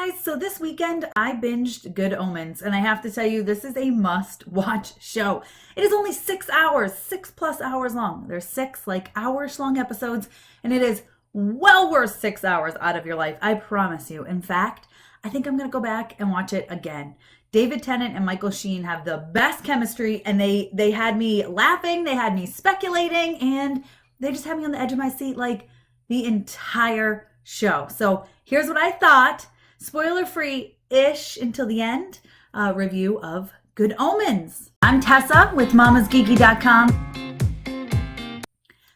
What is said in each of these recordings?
guys, so this weekend I binged Good Omens, and I have to tell you, this is a must-watch show. It is only 6 hours, 6+ hours long. There's 6 hours-long episodes, and it is well worth 6 hours out of your life, I promise you. In fact, I think I'm gonna go back and watch it again. David Tennant and Michael Sheen have the best chemistry, and they had me laughing, they had me speculating, and they just had me on the edge of my seat the entire show. So here's what I thought, spoiler-free-ish until the end, review of Good Omens. I'm Tessa with mamasgeeky.com.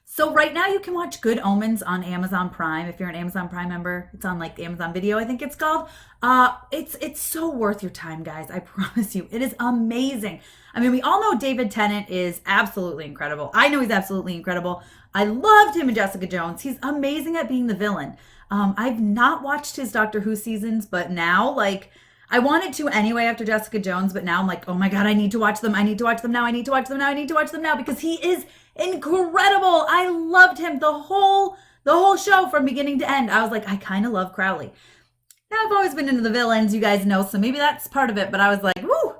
So right now you can watch Good Omens on Amazon Prime. If you're an Amazon Prime member, it's on Amazon Video, I think it's called. It's so worth your time, guys. I promise you. It is amazing. I mean, we all know David Tennant is absolutely incredible. I know he's absolutely incredible. I loved him in Jessica Jones. He's amazing at being the villain. I've not watched his Doctor Who seasons, but now, I wanted to anyway after Jessica Jones, but now I'm like, oh my God, I need to watch them. I need to watch them now. I need to watch them now. I need to watch them now because he is incredible. I loved him the whole show from beginning to end. I was like, I kind of love Crowley. Now I've always been into the villains, you guys know, so maybe that's part of it, but I was like, woo,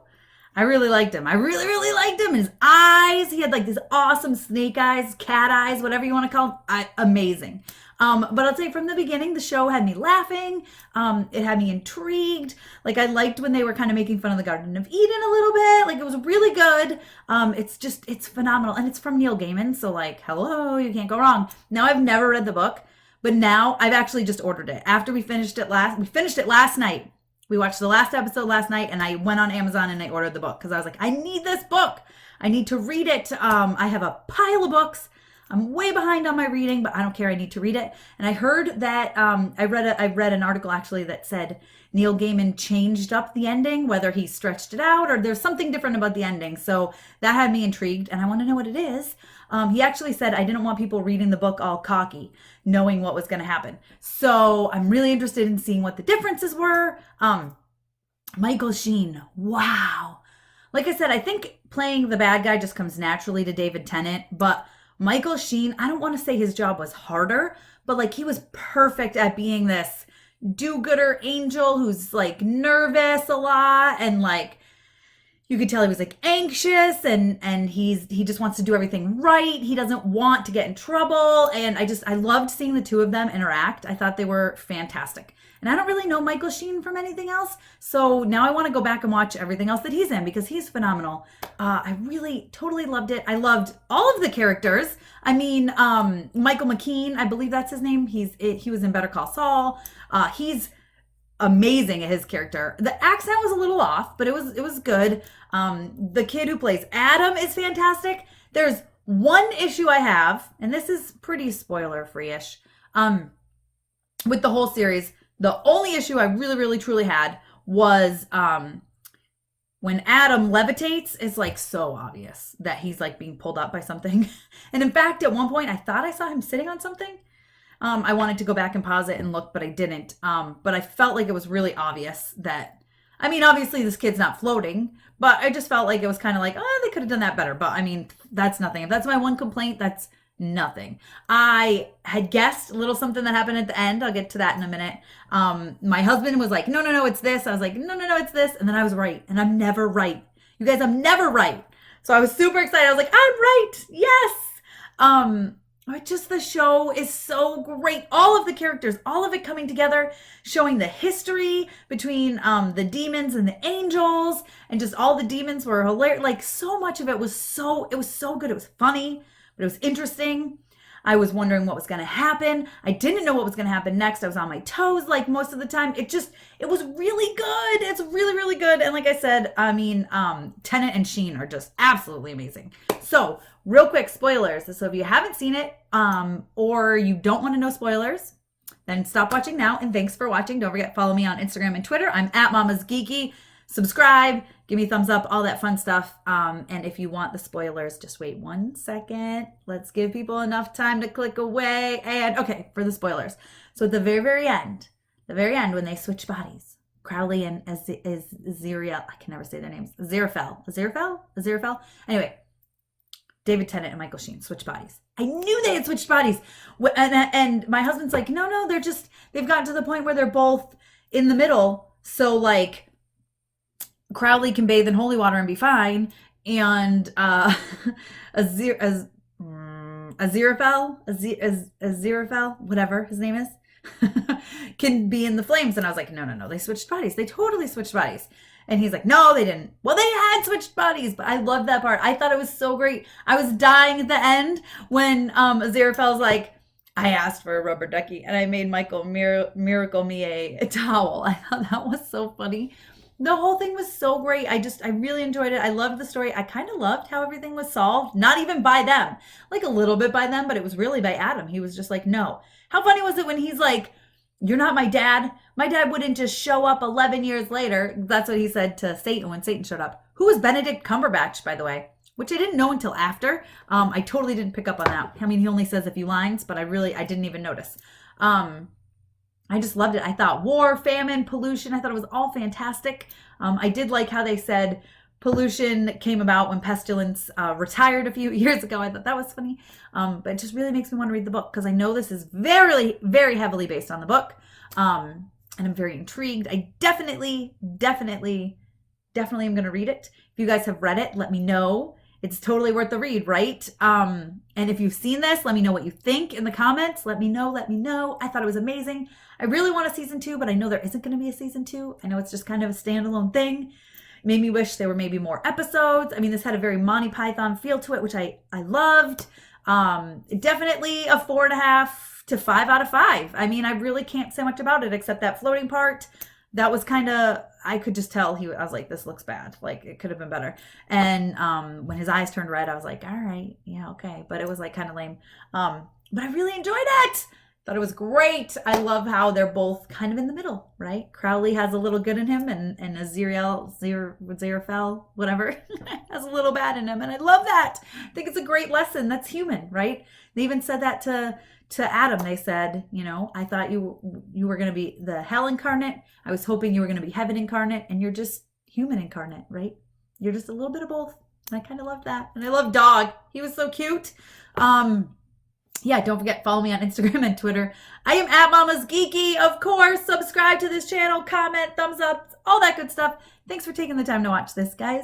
I really liked him. I really, really liked him. His eyes, he had these awesome snake eyes, cat eyes, whatever you want to call them. Amazing. But I'll say from the beginning, the show had me laughing. It had me intrigued. I liked when they were kind of making fun of the Garden of Eden a little bit. It was really good. It's phenomenal. And it's from Neil Gaiman. So hello, you can't go wrong. Now I've never read the book, but now I've actually just ordered it. After we finished it last night. We watched the last episode last night and I went on Amazon and I ordered the book because I was like, I need this book. I need to read it. I have a pile of books. I'm way behind on my reading, but I don't care. I need to read it. And I heard that I read an article actually that said Neil Gaiman changed up the ending, whether he stretched it out or there's something different about the ending. So that had me intrigued and I want to know what it is. He actually said I didn't want people reading the book all cocky, knowing what was going to happen. So I'm really interested in seeing what the differences were. Michael Sheen, wow. Like I said, I think playing the bad guy just comes naturally to David Tennant, but Michael Sheen, I don't want to say his job was harder, but he was perfect at being this do-gooder angel who's nervous a lot and you could tell he was anxious and he just wants to do everything right. He doesn't want to get in trouble. And I loved seeing the two of them interact. I thought they were fantastic. And I don't really know Michael Sheen from anything else. So now I want to go back and watch everything else that he's in because he's phenomenal. I really totally loved it. I loved all of the characters. I mean, Michael McKean, I believe that's his name. He was in Better Call Saul. He's amazing at his character. The accent was a little off, but it was good. The kid who plays Adam is fantastic. There's one issue I have, and this is pretty spoiler-free-ish, with the whole series. The only issue I really, really, truly had was when Adam levitates, it's so obvious that he's being pulled up by something. And in fact, at one point, I thought I saw him sitting on something. I wanted to go back and pause it and look, but I didn't. But I felt like it was really obvious that, I mean, obviously this kid's not floating, but I just felt like it was kind of oh, they could have done that better. But I mean, that's nothing. If that's my one complaint, that's nothing. I had guessed a little something that happened at the end. I'll get to that in a minute. My husband was like, no, it's this. I was like, no, it's this. And then I was right. And I'm never right. You guys, I'm never right. So I was super excited. I was like, I'm right. Yes. Just the show is so great. All of the characters, all of it coming together, showing the history between the demons and the angels, and just all the demons were hilarious. So much of it was so good. It was funny, but it was interesting. I was wondering what was going to happen. I didn't know what was going to happen next. I was on my toes most of the time. It was really good. It's really, really good. And like I said, I mean, Tennant and Sheen are just absolutely amazing. So real quick, spoilers. So if you haven't seen it or you don't want to know spoilers, then stop watching now. And thanks for watching. Don't forget, follow me on Instagram and Twitter. I'm at Mama's Geeky. Subscribe, give me a thumbs up, all that fun stuff. And if you want the spoilers, just wait 1 second. Let's give people enough time to click away. And okay, for the spoilers. So at the very, very end, when they switch bodies, Crowley and Aziraphale, I can never say their names. Aziraphale? Anyway, David Tennant and Michael Sheen switch bodies. I knew they had switched bodies. And my husband's like, no, they've gotten to the point where they're both in the middle. So like Crowley can bathe in holy water and be fine, and Aziraphale, whatever his name is, can be in the flames. And I was like, no, no, no, they switched bodies. They totally switched bodies. And he's like, no, they didn't. Well, they had switched bodies, but I love that part. I thought it was so great. I was dying at the end when Aziraphale's like, I asked for a rubber ducky and I made Michael miracle me a towel. I thought that was so funny. The whole thing was so great. I really enjoyed it. I loved the story. I kind of loved how everything was solved. Not even by them. Like a little bit by them, but it was really by Adam. He was just like, no. How funny was it when he's like, you're not my dad. My dad wouldn't just show up 11 years later. That's what he said to Satan when Satan showed up. Who was Benedict Cumberbatch, by the way? Which I didn't know until after. I totally didn't pick up on that. I mean, he only says a few lines, but I didn't even notice. I just loved it. I thought war, famine, pollution, I thought it was all fantastic. I did like how they said pollution came about when Pestilence retired a few years ago. I thought that was funny. But it just really makes me want to read the book because I know this is very, very heavily based on the book. And I'm very intrigued. I definitely am going to read it. If you guys have read it, let me know. It's totally worth the read, right? And if you've seen this, let me know what you think in the comments. Let me know. I thought it was amazing. I really want a season 2, but I know there isn't going to be a season 2. I know it's just kind of a standalone thing. It made me wish there were maybe more episodes. I mean, this had a very Monty Python feel to it, which I loved. Definitely a 4.5 to 5 out of 5. I mean, I really can't say much about it except that floating part. That was kind of, I could just tell I was like, this looks bad. Like it could have been better. And when his eyes turned red, I was like, all right, yeah, okay. But it was like kind of lame. But I really enjoyed it. Thought it was great. I love how they're both kind of in the middle, right? Crowley has a little good in him, and Aziraphale, whatever, has a little bad in him. And I love that. I think it's a great lesson. That's human, right? They even said that to Adam. They said, I thought you were going to be the hell incarnate. I was hoping you were going to be heaven incarnate, and you're just human incarnate, right? You're just a little bit of both. And I kind of love that. And I love Dog. He was so cute. Yeah, don't forget, follow me on Instagram and Twitter. I am at Mama's Geeky, of course. Subscribe to this channel, comment, thumbs up, all that good stuff. Thanks for taking the time to watch this, guys.